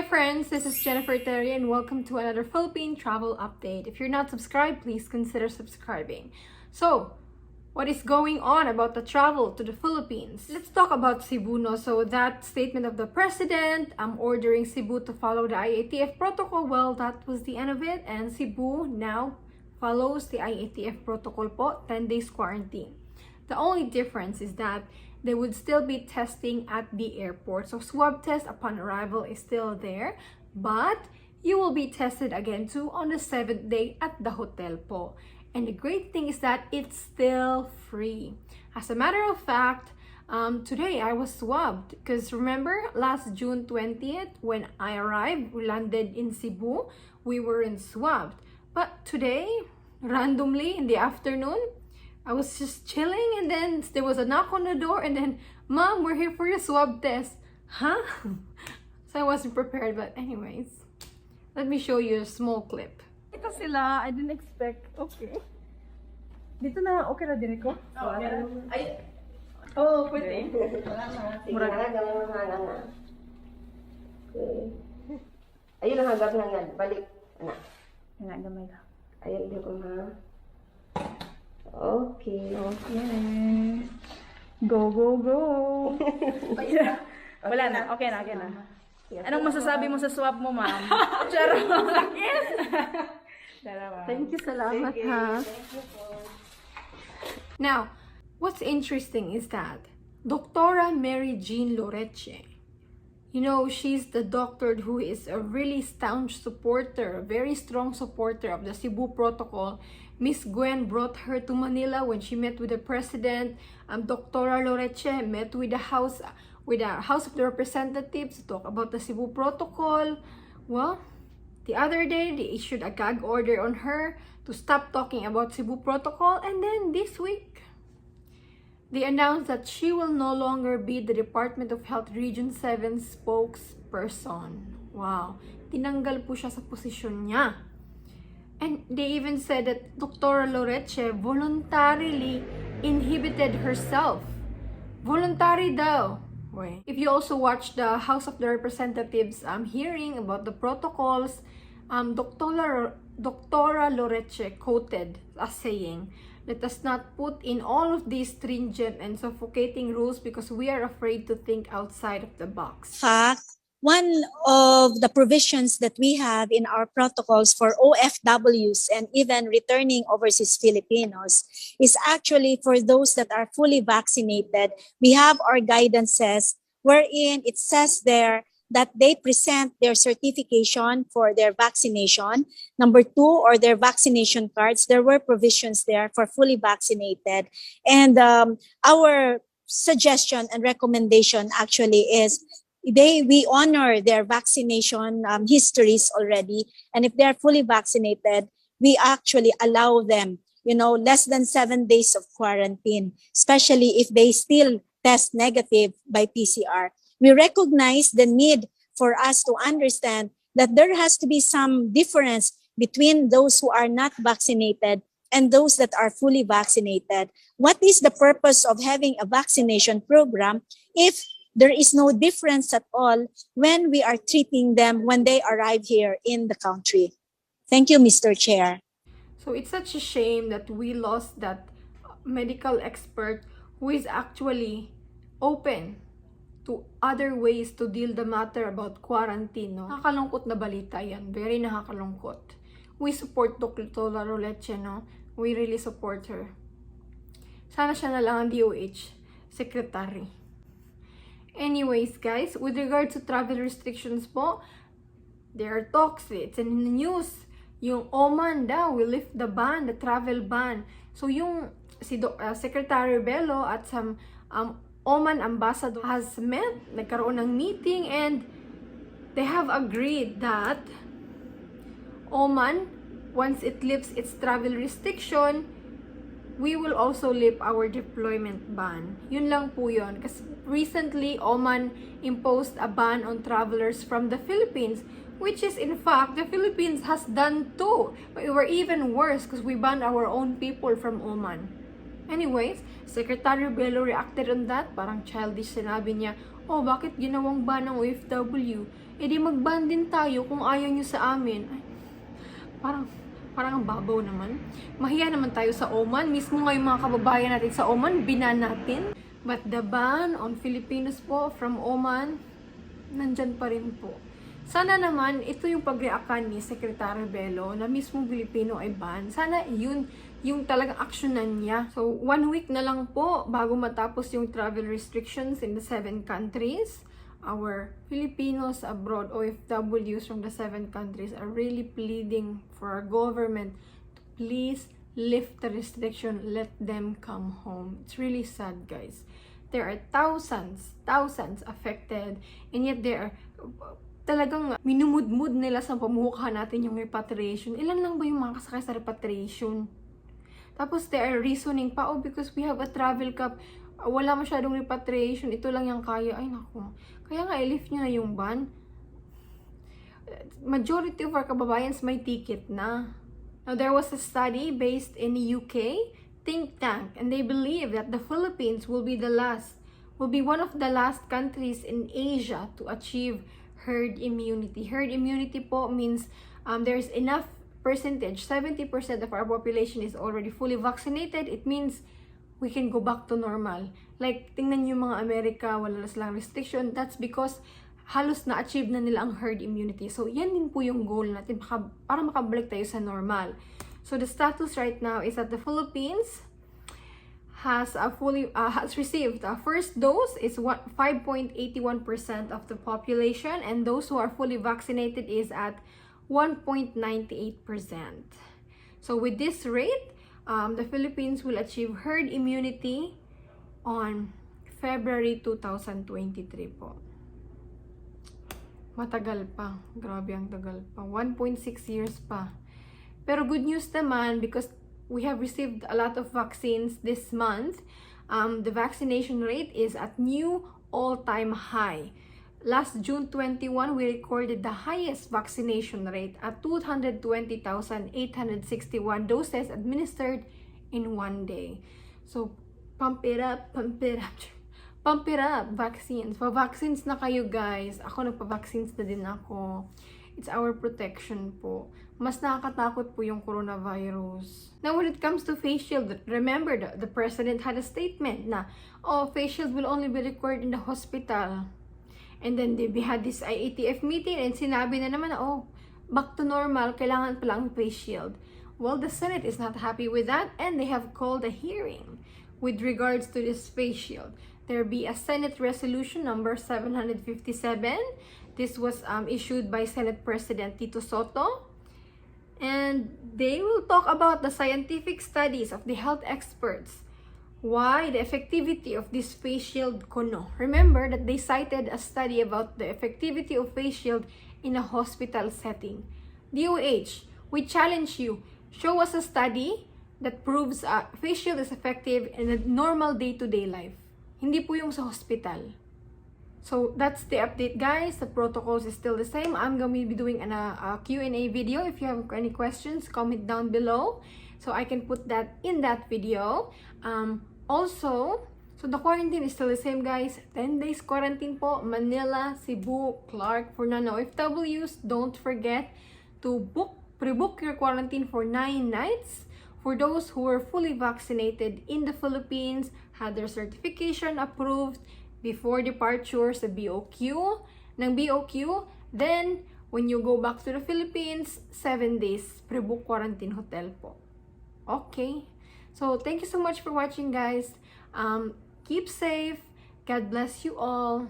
friends, this is Jennifer Terri and welcome to another Philippine Travel Update. If you're not subscribed, please consider subscribing. So, what is going on about the travel to the Philippines? Let's talk about Cebu. No? So that statement of the president, ordering Cebu to follow the IATF protocol, well, that was the end of it. And Cebu now follows the IATF protocol po, 10 days quarantine. The only difference is that they would still be testing at the airport. So swab test upon arrival is still there, but you will be tested again too on the 7th day at the hotel po. And the great thing is that it's still free. As a matter of fact, today I was swabbed because remember last June 20th when I arrived, we landed in Cebu, we weren't swabbed. But today, randomly in the afternoon, I was just chilling and then there was a knock on the door and then, Mom, we're here for your swab test. Huh? So I wasn't prepared, but anyways, let me show you a small clip. Ito sila, I didn't expect. Okay. Dito na, okay na din ko? Ay, Oo, pwede. murag na. Okay. Ayun ang hagap na nga. Balik. Anak. Nga, gamay ka. Ayun din ko ha. Okay. Okay. Go, go, go. Wala na, okay na, okay na. Anong masasabi mo sa swab mo, ma'am? Charot. Thank you, salamat ha. Now, what's interesting is that Dr. Mary Jean Loreche, you know, she's the doctor who is a really staunch supporter, a very strong supporter of the Cebu protocol. Miss Gwen brought her to Manila when she met with the president. Dr. Loreche met with the House of the Representatives to talk about the Cebu protocol. Well, the other day they issued a gag order on her to stop talking about Cebu protocol, and then this week they announced that she will no longer be the Department of Health Region 7 spokesperson. Wow, tinanggal po siya sa posisyon niya. And they even said that Dr. Loreche voluntarily inhibited herself. Voluntary daw. If you also watch the House of the Representatives hearing about the protocols, Dr. Loreche quoted as saying, "Let us not put in all of these stringent and suffocating rules because we are afraid to think outside of the box." Fact, one of the provisions that we have in our protocols for OFWs and even returning overseas Filipinos is actually for those that are fully vaccinated. We have our guidances wherein it says there that they present their certification for their vaccination. Number 2, or their vaccination cards. There were provisions there for fully vaccinated. And our suggestion and recommendation actually is we honor their vaccination histories already. And if they're fully vaccinated, we actually allow them, less than 7 days of quarantine, especially if they still test negative by PCR. We recognize the need for us to understand that there has to be some difference between those who are not vaccinated and those that are fully vaccinated. What is the purpose of having a vaccination program if there is no difference at all when we are treating them when they arrive here in the country? Thank you, Mr. Chair. So it's such a shame that we lost that medical expert who is actually open to other ways to deal the matter about quarantine. No? Nakakalungkot na balita yan. Very nakakalungkot. We support Dr. Loreche, no? We really support her. Sana siya na lang ang DOH secretary. Anyways, guys, with regard to travel restrictions po, there are talks, it's in the news, yung Oman daw will lift the ban, the travel ban. So yung Secretary Bello at some Oman ambassador has met, nagkaroon ng meeting, and they have agreed that Oman, once it lifts its travel restriction, we will also lift our deployment ban. Yun lang po yun. Kasi recently, Oman imposed a ban on travelers from the Philippines, which is in fact, the Philippines has done too. But we were even worse because we banned our own people from Oman. Anyways, Secretary Bello reacted on that. Parang childish, sinabi niya, oh, bakit ginawang ban ng OFW? E di mag-ban din tayo kung ayaw nyo sa amin. Ay, parang ang babaw naman. Mahiya naman tayo sa Oman. Mismo nga yung mga kababayan natin sa Oman, binan natin. But the ban on Filipinos po from Oman, nandyan pa rin po. Sana naman, ito yung pag-reakan ni Secretary Bello na mismong Filipino ay ban. Sana yun yung talagang aksyonan niya. So, 1 week na lang po bago matapos yung travel restrictions in the 7 countries. Our Filipinos abroad, OFWs from the 7 countries are really pleading for our government to please lift the restriction, let them come home. It's really sad, guys. There are thousands affected, and yet there are talagang minumudmud nila sa pamukha natin yung repatriation. Ilan lang ba yung makasakay sa repatriation? Tapos they are reasoning pa, oh, because we have a travel cap, wala masyadong repatriation, ito lang yung kaya. Ay, naku. Kaya nga, i-lift nyo na yung ban. Majority of our kababayans may ticket na. Now, there was a study based in the UK think tank, and they believe that the Philippines will be one of the last countries in Asia to achieve herd immunity. Herd immunity po means there's enough percentage, 70% of our population is already fully vaccinated. It means we can go back to normal. Like, tingnan nyo mga Amerika, wala na silang restriction. That's because halos na-achieve na nila ang herd immunity. So, yan din po yung goal natin para makabalik tayo sa normal. So, the status right now is that the Philippines has received a first dose is 5.81% of the population, and those who are fully vaccinated is at 1.98%. So, with this rate, the Philippines will achieve herd immunity on February 2023 po. Matagal pa. Grabe ang tagal pa. 1.6 years pa. Pero good news naman, because we have received a lot of vaccines this month, the vaccination rate is at new all-time high. Last June 21, we recorded the highest vaccination rate at 220,861 doses administered in one day. So, pump it up, vaccines. Pa-vaccines na kayo, guys. Ako, nagpa-vaccines na din ako. It's our protection po. Mas nakakatakot po yung coronavirus. Now, when it comes to face shield, remember the president had a statement na, oh, face shield will only be required in the hospital. And then we had this IATF meeting and sinabi na naman na, oh, back to normal, kailangan pa lang face shield. Well, the Senate is not happy with that, and they have called a hearing with regards to this face shield. There be a Senate resolution number 757. This was issued by Senate President Tito Soto. And they will talk about the scientific studies of the health experts. Why the effectivity of this face shield kuno. Remember that they cited a study about the effectivity of face shield in a hospital setting. DOH, we challenge you. Show us a study that proves face shield is effective in a normal day-to-day life. Hindi po yung sa hospital. So that's the update, guys. The protocols is still the same. I'm going to be doing a Q&A video. If you have any questions, comment down below so I can put that in that video. Also, so the quarantine is still the same, guys. 10 days quarantine po. Manila, Cebu, Clark. For non-OFWs, don't forget to pre-book your quarantine for 9 nights. For those who were fully vaccinated in the Philippines, had their certification approved before departure sa BOQ, then when you go back to the Philippines, 7 days pre-book quarantine hotel po. Okay? So, thank you so much for watching, guys. Keep safe. God bless you all.